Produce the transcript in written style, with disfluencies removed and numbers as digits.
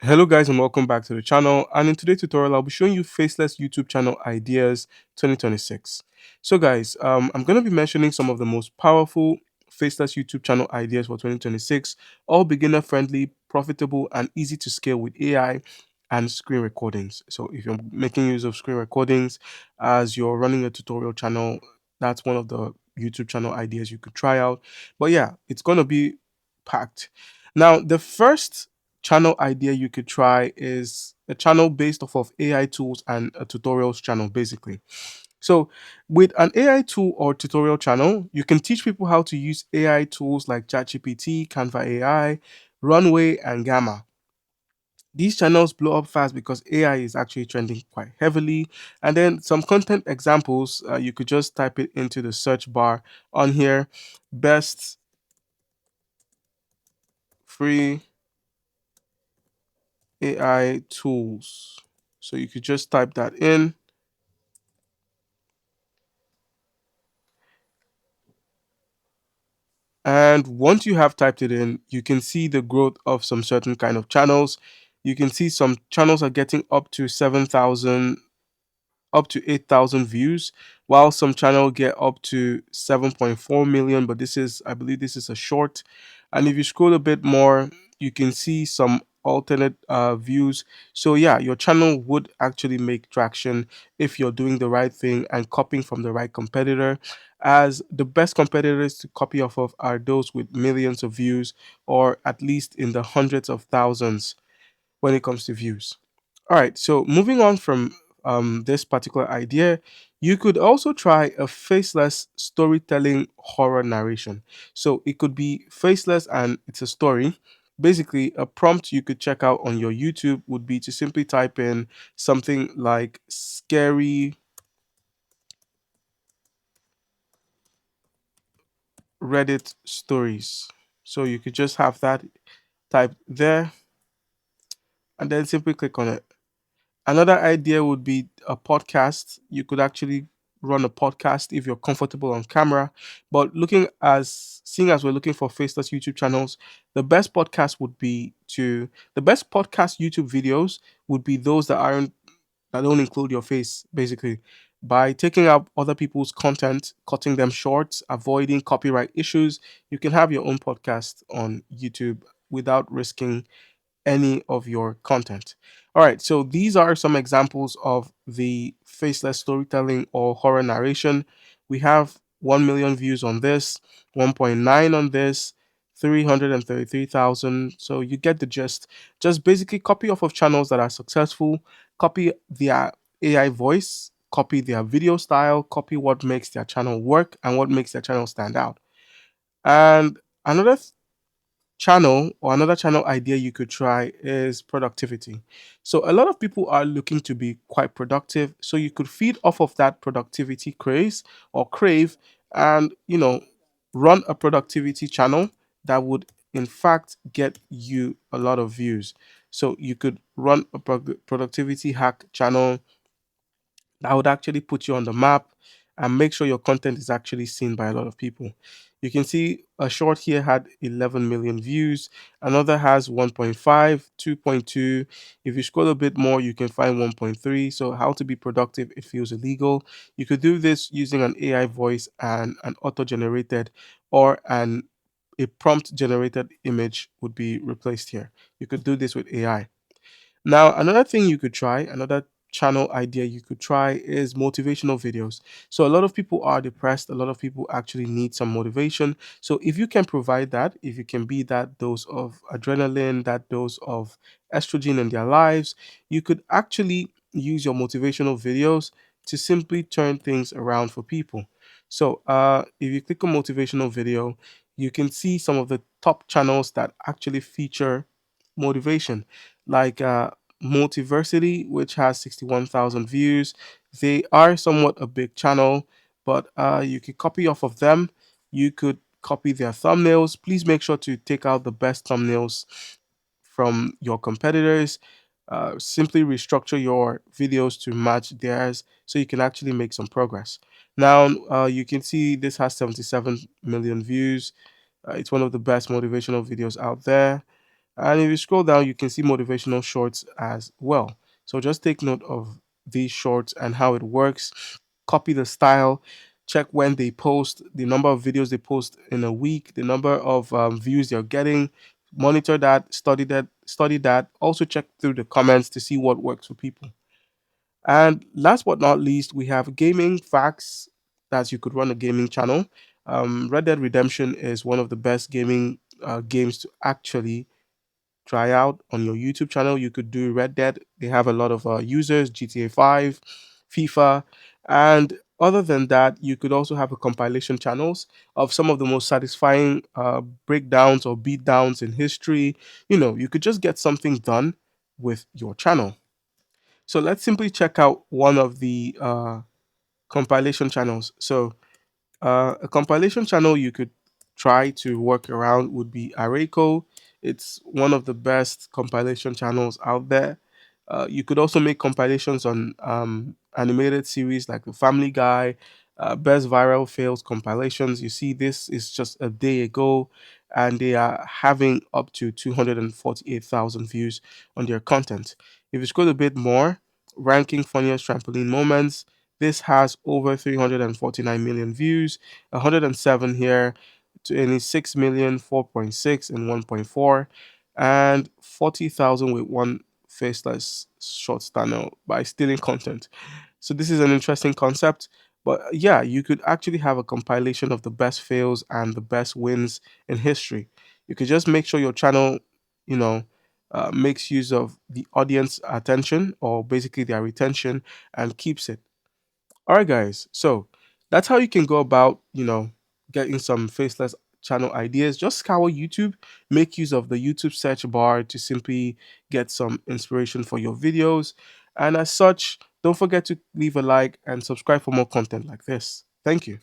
Hello guys and welcome back to the channel, and in today's tutorial I'll be showing you Faceless YouTube channel ideas 2026. So guys, I'm going to be mentioning some of the most powerful Faceless YouTube channel ideas for 2026, all beginner friendly, profitable and easy to scale with AI and screen recordings. So if you're making use of screen recordings as you're running a tutorial channel, that's one of the YouTube channel ideas you could try out. But yeah, it's going to be packed. Now, the first channel idea you could try is a channel based off of AI tools and a tutorials channel, basically. So, with an AI tool or tutorial channel, you can teach people how to use AI tools like ChatGPT, Canva AI, Runway, and Gamma. These channels blow up fast because AI is actually trending quite heavily. And then some content examples, you could just type it into the search bar on here. Best free AI tools. So you could just type that in. And once you have typed it in, you can see the growth of some certain kind of channels. You can see some channels are getting up to 7,000, up to 8,000 views, while some channel get up to 7.4 million. But this is, I believe this is a short. And if you scroll a bit more, you can see some alternate views. So yeah, your channel would actually make traction if you're doing the right thing and copying from the right competitor, as the best competitors to copy off of are those with millions of views, or at least in the hundreds of thousands when it comes to views. All right, so moving on from this particular idea, you could also try a faceless storytelling horror narration. So it could be faceless and it's a story. Basically, a prompt you could check out on your YouTube would be to simply type in something like scary Reddit stories. So you could just have that typed there and then simply click on it. Another idea would be a podcast. You could actually run a podcast if you're comfortable on camera. But seeing as we're looking for faceless YouTube channels, the best podcast YouTube videos would be those that don't include your face, basically. By taking out other people's content, cutting them short, avoiding copyright issues, you can have your own podcast on YouTube without risking any of your content. All right, so these are some examples of the faceless storytelling or horror narration. We have 1 million views on this, 1.9 on this, 333,000. So you get the gist. Just basically copy off of channels that are successful, copy their AI voice, copy their video style, copy what makes their channel work and what makes their channel stand out. And another channel idea you could try is productivity. So a lot of people are looking to be quite productive, so you could feed off of that productivity craze or crave, and run a productivity channel that would in fact get you a lot of views. So you could run a productivity hack channel that would actually put you on the map and make sure your content is actually seen by a lot of people. You can see a short here had 11 million views, another has 1.5, 2.2. If you scroll a bit more, you can find 1.3. So, how to be productive, it feels illegal. You could do this using an AI voice and an auto generated or an a prompt generated image would be replaced here. You could do this with AI. Now, another thing you could try, another channel idea you could try is motivational videos. So, a lot of people are depressed, a lot of people actually need some motivation. So, if you can provide that, if you can be that dose of adrenaline, that dose of estrogen in their lives, you could actually use your motivational videos to simply turn things around for people. So, if you click on motivational video, you can see some of the top channels that actually feature motivation, like Multiversity, which has 61,000 views. They are somewhat a big channel, but you could copy off of them. You could copy their thumbnails. Please make sure to take out the best thumbnails from your competitors. Simply restructure your videos to match theirs so you can actually make some progress. Now, you can see this has 77 million views. It's one of the best motivational videos out there. And if you scroll down, you can see motivational shorts as well. So just take note of these shorts and how it works. Copy the style, check when they post, the number of videos they post in a week, the number of views they're getting. Monitor that, study that, study that. Also check through the comments to see what works for people. And last but not least, we have gaming facts that you could run a gaming channel. Red Dead Redemption is one of the best gaming games to actually try out on your YouTube channel. You could do Red Dead. They have a lot of users, GTA 5, FIFA, and other than that, you could also have a compilation channels of some of the most satisfying breakdowns or beatdowns in history. You could just get something done with your channel. So let's simply check out one of the compilation channels. So a compilation channel you could try to work around would be Areco. It's one of the best compilation channels out there. You could also make compilations on animated series like The Family Guy, Best Viral Fails compilations. You see, this is just a day ago, and they are having up to 248,000 views on their content. If you scroll a bit more, ranking funniest trampoline moments, this has over 349 million views, 107 here, 26 million, 4.6, and 1.4, and 40,000 with one faceless short channel by stealing content. So this is an interesting concept. But yeah, you could actually have a compilation of the best fails and the best wins in history. You could just make sure your channel, you know, makes use of the audience attention or basically their retention and keeps it. All right, guys. So that's how you can go about, getting some faceless channel ideas. Just scour YouTube, make use of the YouTube search bar to simply get some inspiration for your videos. And as such, don't forget to leave a like and subscribe for more content like this. Thank you.